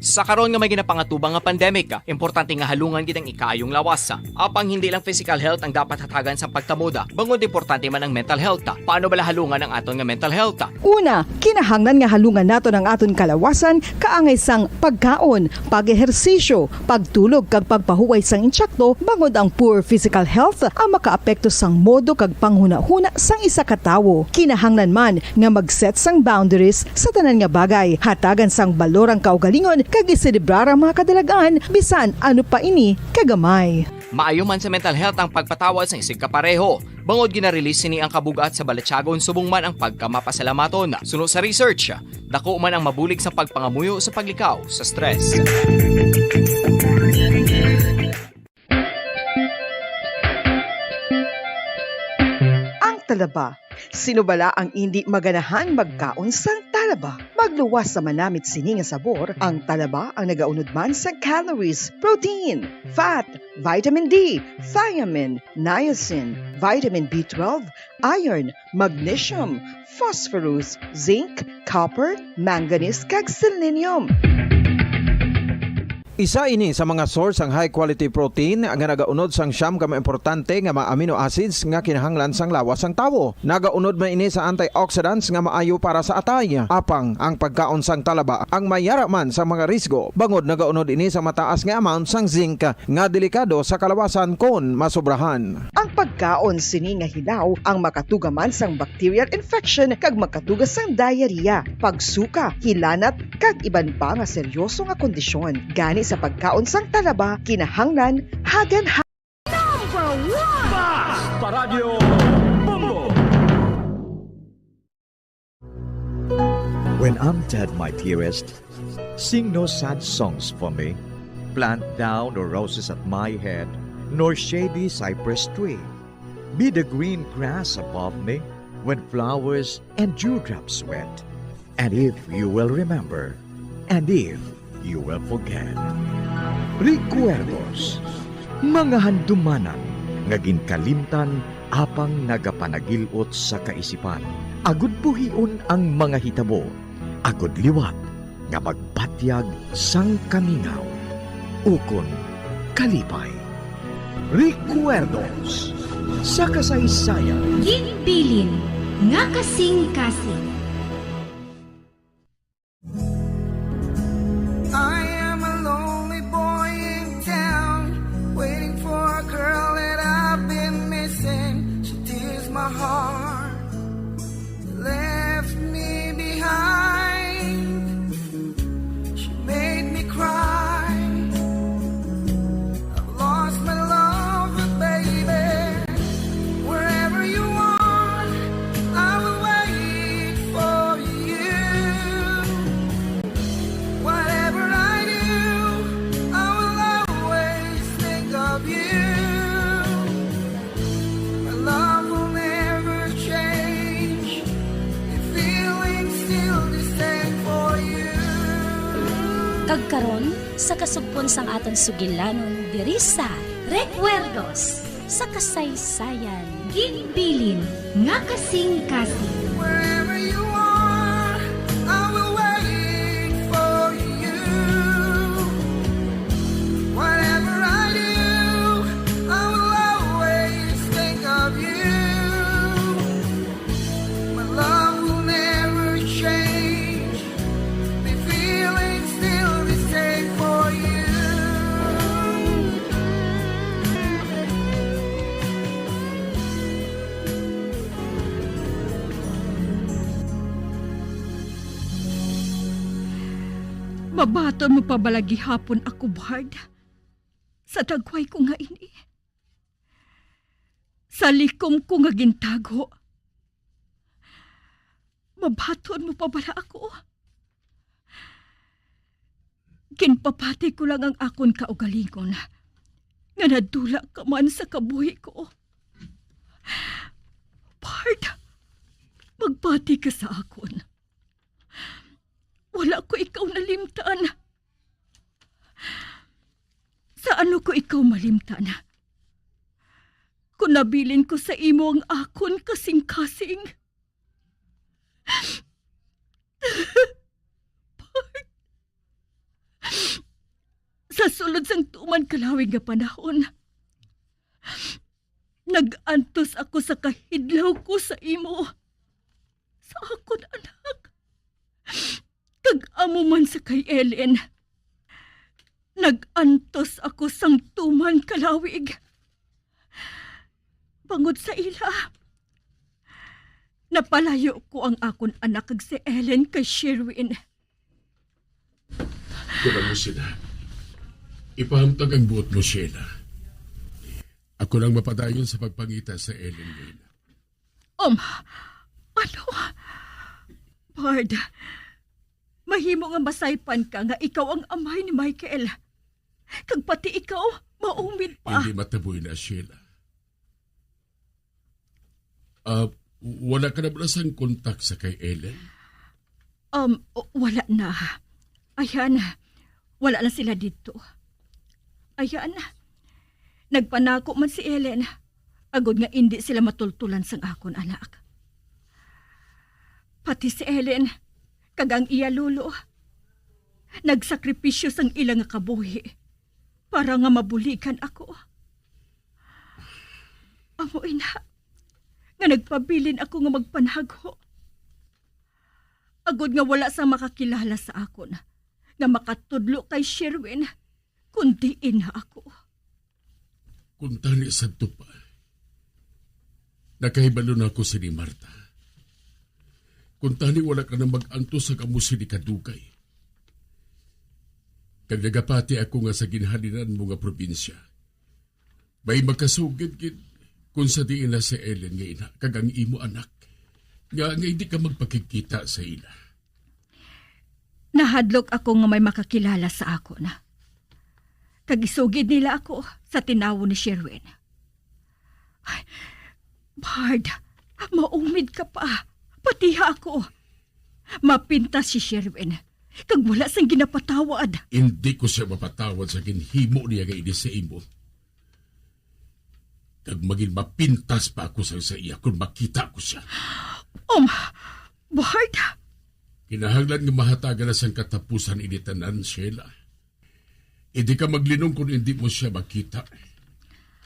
Sa karon nga may ginapangatubang nga pandemic, importante nga halungan gid ang ikaayong lawas. Apang hindi lang physical health ang dapat hatagan sa pagtamuda, bangod importante man ang mental health. Paano bala halungan ang aton nga mental health? Una, kinahanglan nga halungan nato ang aton kalawasan kaangay sang pagkaon, pag-ehersisyo, pagtulog kag pagpahuway sang insyakto bangod ang poor physical health ang makaapekto sang modo kag panghuna-huna sang isa ka tawo. Kinahanglan man nga mag-set sang boundaries sa tanan nga bagay, hatagan sang balorang kaugalingon kag iselebrar ang mga kadalagan bisan ano pa ini kagamay. Maayo man sa mental health ang pagpatawad sa isig kapareho. Bangod ginarelease sini ang kabugat sa Balatsyagon subong man ang pagkamapasalamaton. Suno sa research, dako man ang mabulig sa pagpangamuyo sa paglikaw sa stress. Ang talaba. Sino bala ang hindi maganahan magkaon sang talaba? Magluwas sa manamit sini nga sabor, ang talaba ang nagaunod man sa calories, protein, fat, vitamin D, thiamine, niacin, vitamin B12, iron, magnesium, phosphorus, zinc, copper, manganese kag selenium. Isa ini sa mga source ang high quality protein nga nagaunod sang siyam ka importante nga mga amino acids nga kinahanglan sang lawas sang tawo. Nagaunod man ini sa antioxidants nga maayo para sa atay. Apang ang pagkaon sang talaba ang mayara man sa mga risgo. Bangod nagaunod ini sa mataas nga amount sang zinc nga delikado sa kalawasan kon masobrahan. Ang pagkaon sini nga hilaw ang makatugaman sang bacterial infection kag makatugas sang diarrhea, pagsuka, hilanat kag iban pa nga seryoso nga kondisyon. Gani sa pagkaon sang talaba kinahanglan hagan Number 1! Mas Paradyo Bumbo! When I'm dead, my dearest, sing no sad songs for me. Plant down no roses at my head, nor shady cypress tree. Be the green grass above me when flowers and dewdrops wet. And if you will remember, and if you will forget. Recuerdos, mga handumanan, nga ginkalimtan apang nagapanagilot sa kaisipan. Agud buhion ang mga hitabo, agud liwat, nga magbatyag sang kamingaw. Ukon kalipay. Recuerdos, sa kasaysayan. Ginbilin, nga kasing-kasing. Kagkaron sa kasugpon sang aton sugilanon diri sa Recuerdos sa kasaysayan. Ginbilin nga kasing-kasing. Wherever you are, I will wait for you. Whatever I do, I will always think of you. My love will never change. The feeling's still the same for you. Mabaton mo pa balagi hapon ako, Bard. Sa dagway ko nga ini. Sa likom ko nga gintago. Mabaton mo pa bala ako. Ginpapati ko lang ang akon kaugalingon nga nadula ka man sa kabuhi ko. Bard, magpati ka sa akon. Wala ko ikaw nalimtaan. Sa ano ko ikaw malimtaan? Kung nabilin ko sa imo ang akon kasing-kasing. Sa sulod sang tuman kalawig nga panahon, nag-antos ako sa kahidlaw ko sa imo. Sa akon anak. Kag-amo man sa kay Ellen. Nag-antos ako sang tuman kalawig. Bangod sa ila. Napalayo ko ang akon anak kag si Ellen kay Sherwin. Kulang mo sila. Ipahamtag ang buot mo, Sheila. Ako lang mapadayon sa pagpangita sa Ellen ngayon. Ano? Bard, mahimo nga masaypan ka nga ikaw ang amay ni Michael. Kag pati ikaw, maumid pa. Hindi mataboy na, Sheila. Wala ka na ba sang kontak sa kay Ellen? Wala na. Ayan, wala na sila dito. Ayan, nagpanako man si Ellen. Agod nga hindi sila matultulan sang akon anak. Pati si Ellen, kag ang iya lulo, nagsakripisyo sang ilang nga kabuhi para nga mabulikan ako. Amo ina, nga nagpabilin ako nga magpanago. Agod nga wala sa makakilala sa akon, nga makatudlo kay Sherwin, kundi ina ako. Kung tani sa tupa, nakahibalo na ako si ni Marta. Kung tani wala ka na mag-anto sa kamusi ni Kadugay. Kag nagapati ako nga sa ginhalinan mo nga probinsya. May makasugid gid kung sa diin na si Ellen nga ina, kag ang imo anak. Nga hindi ka magpakikita sa ila. Nahadlok ako nga may makakilala sa ako na. Kag isugid nila ako sa tinawo ni Sherwin. Ay, Bard, maumid ka pa. Patiha ako. Mapintas si Sherwin. Kag wala sang ginapatawad. Hindi ko siya mapatawad sa ginhimo niya nga ini sa imo. Kag maging mapintas pa ako sa iya kung makita ko siya. Bard? Kinahanglan nga mahatagan na sang katapusan initanan, Sheila. Hindi ka maglinong kung hindi mo siya makita.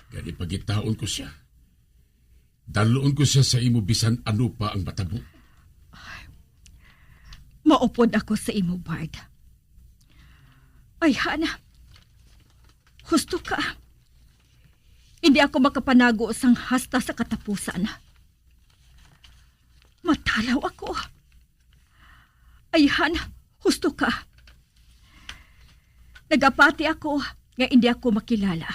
Gani pagitaon ko siya. Daloon ko siya sa imo bisan ano pa ang matabo. Maupod ako sa imo, Bard. Ay, Hana. Husto ka. Hindi ako makapanago sang hasta sa katapusan. Matalaw ako. Ay, Hana. Husto ka. Nagapati ako nga hindi ako makilala.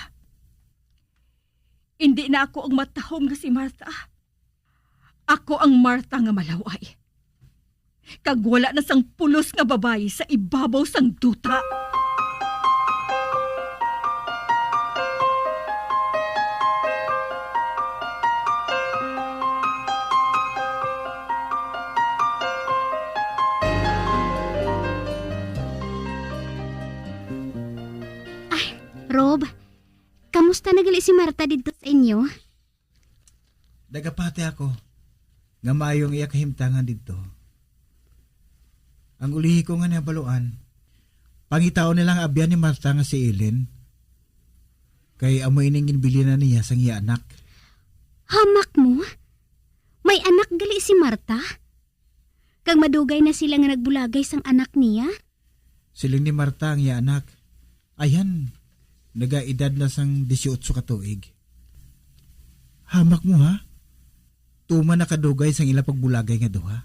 Hindi na ako ang matahom nga si Martha. Ako ang Martha nga malaway. Kag wala na sang pulos nga babayi sa ibabaw sang duta. Rob, kamusta nagali si Marta dito sa inyo? Dagapate ako. Nga mayong iya kahimtangan dito. Ang ulihi ko nga niya baluan. Pangitao nilang abyan ni Marta nga si Ellen. Kay amoy ning ginbili na niya sang iya anak. Hamak mo? May anak gali si Marta? Kag madugay na sila nga nagbulagay sang anak niya? Siling ni Marta ang iya anak. Ayan, nagaedad na sang 18 katuig. Hamak mo ha? Tuma na kadugay sang ila pagbulagay nga duha.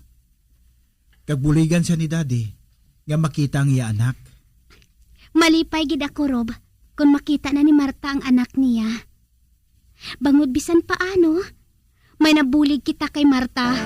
Kagbuligan siya ni Daddy nga makita ang iya anak. Malipay gid ako, Rob, kung makita na ni Marta ang anak niya. Bangod bisan paano, may nabulig kita kay Marta.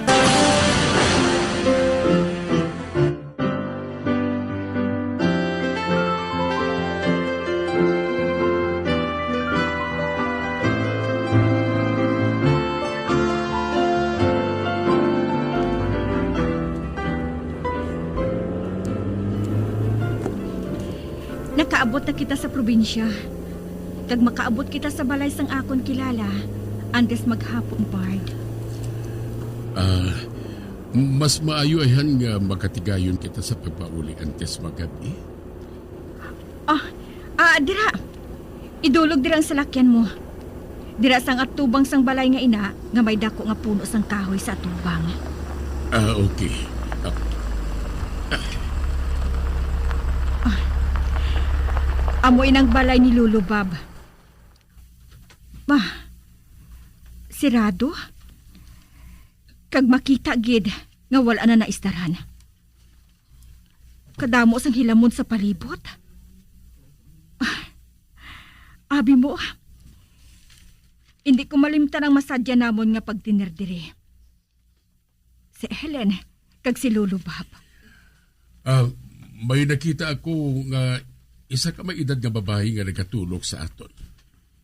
Nakaabot na kita sa probinsya. Kag makaabot kita sa balay sang akon kilala, antes maghapon, Bard. Mas maayo ayan nga makatigayon kita sa pagpauli antes magabi. Dira. Idulog dirang salakyan mo. Dira sang atubang sang balay nga ina, nga may dako nga puno sang kahoy sa atubang. Okay. Amoy ng balay ni Lulubab. Sirado? Kag makita gid nga wala na naistaran. Kadamo sang hilamon sa palibot. Abi mo, hindi ko malimtan ang masadya namon nga pagdinerdiri. Si Helen, kag si Lulubab. May nakita ako nga isa ka may edad nga babae nga nagatulog sa aton.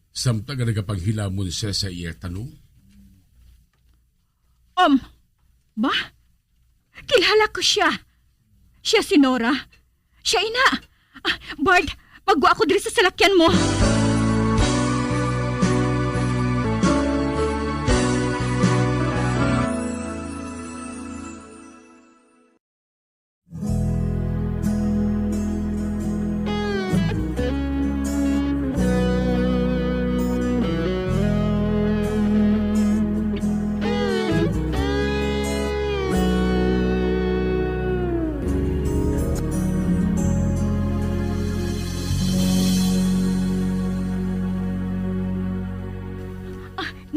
Samtang nga nagapanghilamon siya sa iya tanong. Ba? Kilala ko siya. Siya si Nora. Siya ina. Bard, magwa ako diri sa salakyan mo.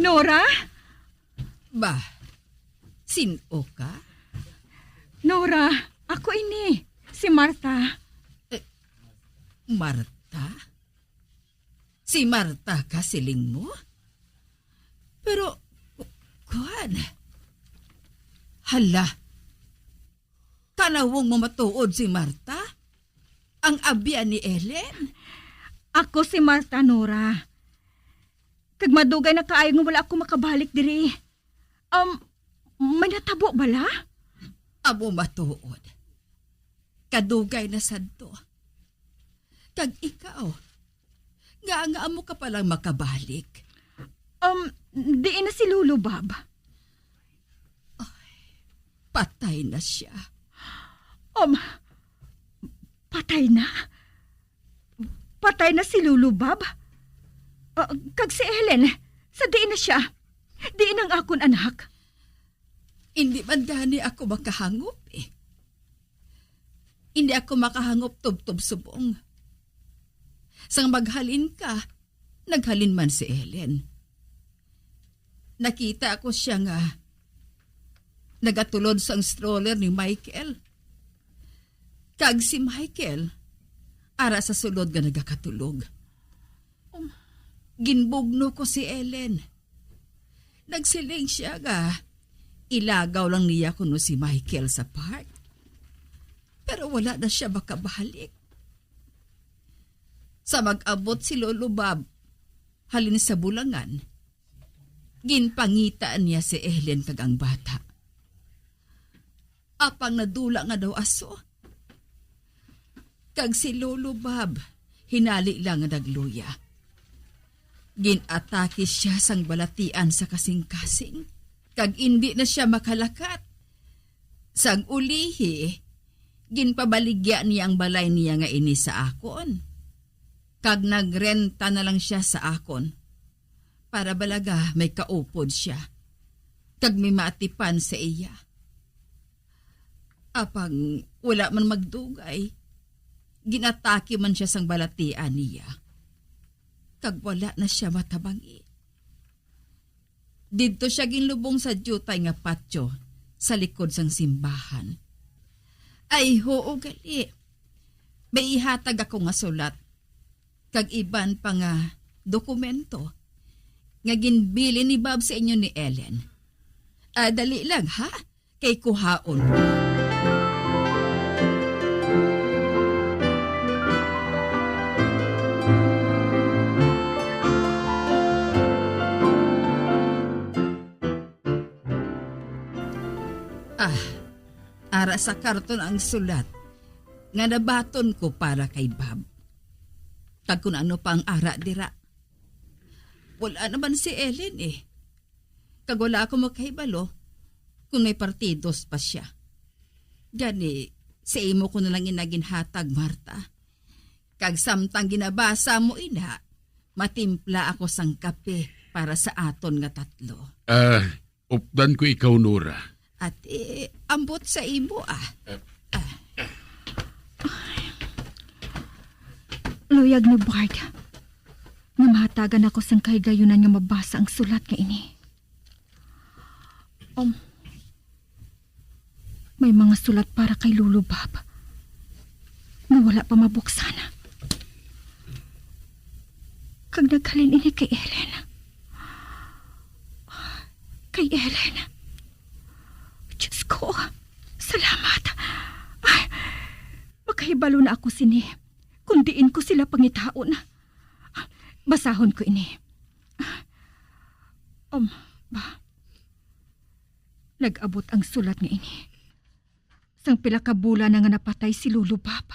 Nora? Ba, sino ka? Nora, ako ini. Si Marta. Marta? Si Marta ka siling mo? Pero, kuan? Hala, kanawong mo matuod si Marta? Ang abya ni Ellen? Ako si Marta, Nora. Kag madugay na kaayo nga wala ako makabalik diri. May natabo bala? Amo matuod. Kadugay na sadto. Kag ikaw, nga mo ka palang makabalik. Di na si Lulubab. Patay na siya. Patay na? Patay na si Lulubab? Kag si Ellen, sa diin na siya. Diin ang akon anak. Hindi man gani ako makahangop eh. Hindi ako makahangop tub-tub subong. Sang maghalin ka, naghalin man si Ellen. Nakita ako siya nga nagatulod sang stroller ni Michael. Kag si Michael, ara sa sulod nga nagakatulog. Ginbugno ko si Ellen. Nagsiling siya nga, ilagaw lang niya kuno si Michael sa park. Pero wala na siya makabalik. Sa mag-abot si Lolo Bob, halin sa bulangan, ginpangitaan niya si Ellen kag ang bata. Apang nadula nga daw aso. Kag si Lolo Bob, hinali lang nga nagluya. Ginatake siya sang balatian sa kasing-kasing, kag hindi na siya makalakat. Sang ulihi, ginpabaligya niya ang balay niya nga ini sa akon. Kag nagrenta na lang siya sa akon, para balaga may kaupod siya, kag may maatipan sa iya. Apang wala man magdugay, ginatake man siya sang balatian niya. Kag wala na siya matabangi. Dito siya ginlubong sa jutay nga patyo sa likod sang simbahan. Ay hoo gali, may ihatag ako nga sulat, kag iban pa nga dokumento nga ginbili ni Bob sa inyo ni Ellen. Dali lang ha, kay kuhaon. Ara sa karton ang sulat nga nabaton ko para kay Bob. Kag kung ano pa ang ara dira. Wala naman si Ellen eh. Kag wala ako makahibalo kung may partidos pa siya. Gani, sa imo ko nalang inaginhatag, Marta. Kag samtang ginabasa mo ina, matimpla ako sang kape para sa aton nga tatlo. Updan ko ikaw, Nora. At ambot sa imo Luyag ni Bard. Nga mahatagan ako sang kahigayunan nga mabasa ang sulat nga ini. May mga sulat para kay Lolo Bob nga wala pa mabuksan. Kag naghalin ini kay Ellen. Kay Ellen. Diyos ko, salamat. Ay, makahibalo na ako sini. Kundiin ko sila pangitaon. Basahon ko ini. Nag-abot ang sulat nga ini. Sang pila ka bulan na nga napatay si Lolo Bob.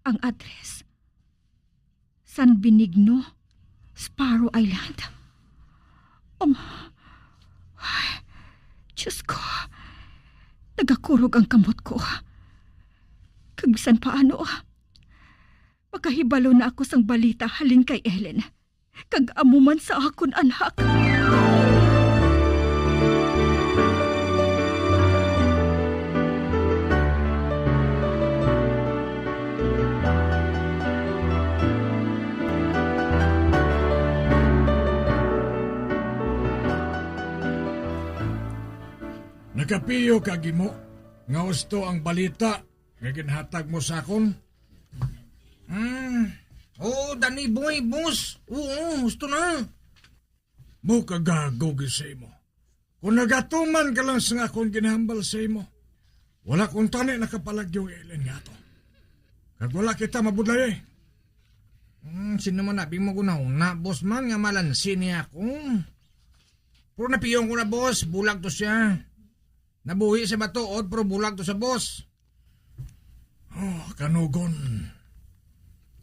Ang address, San Benigno, Sparrow Island. Diyos ko, nagakurog ang kamot ko. Kagbisan paano, makahibalo na ako sang balita halin kay Ellen. Kag-amuman sa akon anak. Nakapiyo kagimo, nga gusto ang balita nga ginhatag mo sa akon. Oo, Danny boy, boss. Oo, gusto na. Mo kagagogi sa imo. Kung nagatuman ka lang sa akong ginahambal sa imo, wala kong tani nakapalagyo Ellen nga to. Kag wala kita mabudlay. Sino man nabi mo ko na boss man, nga malansi niya ako. Pero napiyong ko na, boss, bulag to siya. Nabuhi sa batuod, pero bulag to sa boss. Kanugon.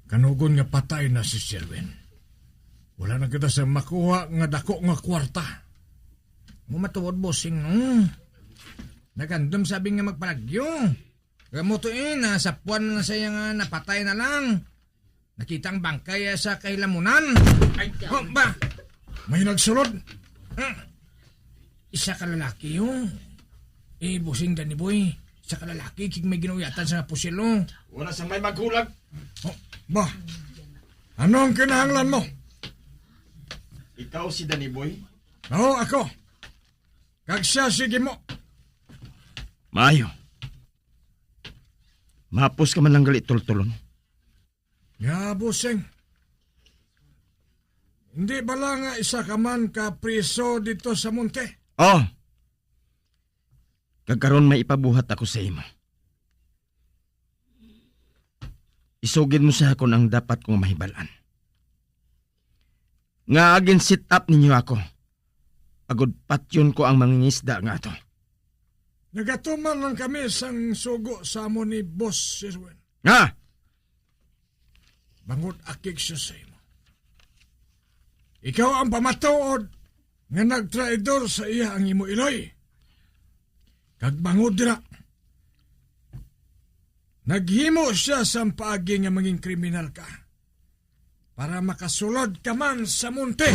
Kanugon nga patay na si Sherwin. Wala na kita sa makuha nga dako nga kwarta. Matuod, bossing, Nagandom sabi nga magpalagyo. Gamutuin, sa puwan na siya nga napatay na lang. Nakita ang bangkay sa kailamunan. Ay, ba? May nagsulod? Isa ka lalaki yun. Busing Danny boy. Isa ka lalaki, kik may ginuyatan sa pusilo. Wala sa may maghulag. Ba? Ano ang kinahanglan mo? Ikaw si Danny boy? Oo, ako. Kag siya, sige mo. Maayo. Mahapos ka man lang galit tultulon. Ya, busing. Hindi ba lang nga isa ka man ka priso dito sa munte? Oh. Kagkaroon may ipabuhat ako sa imo. Isugid mo sa akon ang dapat kong mahibalan. Nga agin sit up ninyo ako. Agod patyon ko ang mangingisda nga to. Nagatuman lang kami sang sugo sa amo ni Boss Sherwin. Nga! bangod akik siya sa imo. Ikaw ang pamatuod nga nagtraidor sa iya ang imo iloy. Kag bangod dira, naghimo siya sa paagi nga maging kriminal ka para makasulod ka man sa munti.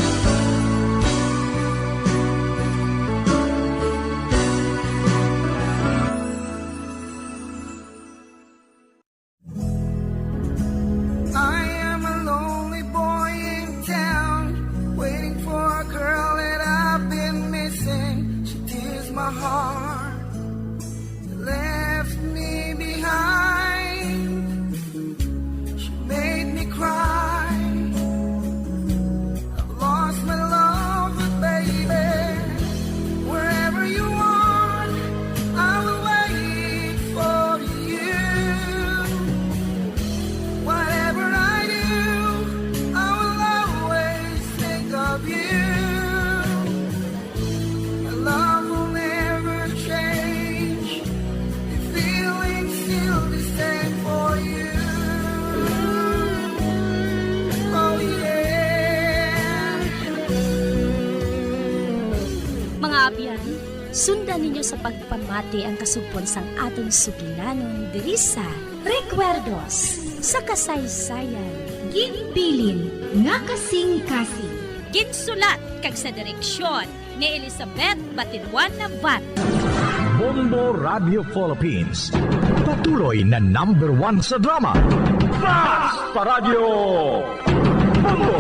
I am a lonely boy in town, waiting for a girl that I've been missing. She tears my heart, left me behind. She made me cry. I've lost my love, but baby, wherever you are, I will wait for you. Whatever I do, I will always think of you. My love will never change. The feeling's still the same for you. Oh yeah. Mga abyan, sundan ninyo sa pagpamati ang kasugpon sang aton sugilanon diri sa Recuerdos sa kasaysayan. Ginbilin nga kasing-kasing. Ginsulat kag sa direksyon ni Elizabeth Batiduan Navarro. Bombo Radio Philippines. Patuloy na #1 sa drama. Basta Radio Bombo!